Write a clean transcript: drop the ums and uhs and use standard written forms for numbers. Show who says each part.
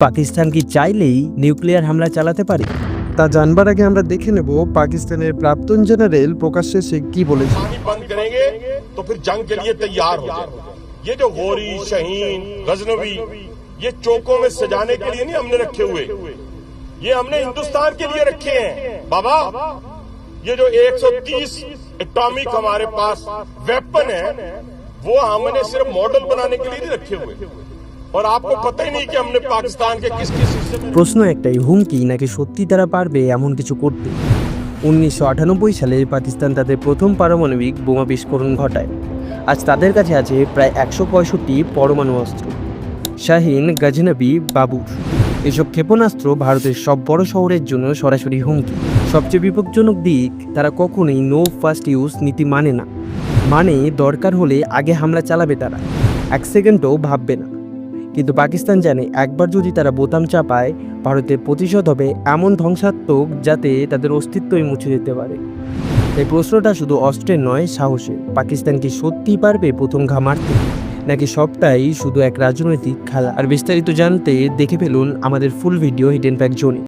Speaker 1: পাকিস্তান কি চাইলেই নিউক্লিয়ার হামলা চালাতে পারে?
Speaker 2: তা জানবার আগে আমরা দেখে নেব পাকিস্তানের প্রাক্তন জেনারেল প্রকাশ্যে সে কি বলেছে।
Speaker 3: पानी बंद करेंगे तो फिर जंग के लिए तैयार हो जाए। ये जो गोरी शहीन गजनवी ये चौकों में सजाने के लिए नहीं हमने रखे हुए, ये हमने हिंदुस्तान के लिए रखे हैं। बाबा ये जो 130 एटॉमिक हमारे पास वेपन है वो हमने सिर्फ मॉडल बनाने के लिए नहीं रखे हुए, और आपको पता ही नहीं कि हमने पाकिस्तान के किस किस हिस्से में।
Speaker 1: প্রশ্ন একটাই, হুমকি নাকি সত্যি তারা পারবে এমন কিছু করতে? 1998 সালে পাকিস্তান তাদের প্রথম পারমাণবিক বোমা বিস্ফোরণ ঘটায়। আজ তাদের কাছে আছে প্রায় 165 পরমাণু অস্ত্র, শাহিন, গজনবি, বাবুর। এসব ক্ষেপণাস্ত্র ভারতের সব বড় শহরের জন্য সরাসরি হুমকি। সবচেয়ে বিপজ্জনক দিক, তারা কখনোই নো ফার্স্ট ইউজ নীতি মানে না। মানে দরকার হলে আগে হামলা চালাবে, তারা এক সেকেন্ডও ভাববে না। কিন্তু পাকিস্তান জানে একবার যদি তারা বোতাম চাপায়, ভারতের প্রতিশোধ হবে এমন ধ্বংসাত্মক যাতে তাদের অস্তিত্বই মুছে যেতে পারে। এই প্রশ্নটা শুধু অস্ত্রের নয়, সাহসের। পাকিস্তান কি সত্যিই পারবে প্রথম ঘা মারতে, নাকি সবটাই শুধু এক রাজনৈতিক খেলা? আর বিস্তারিত জানতে দেখে ফেলুন আমাদের ফুল ভিডিও হিডেন ফ্যাক্ট জোনে।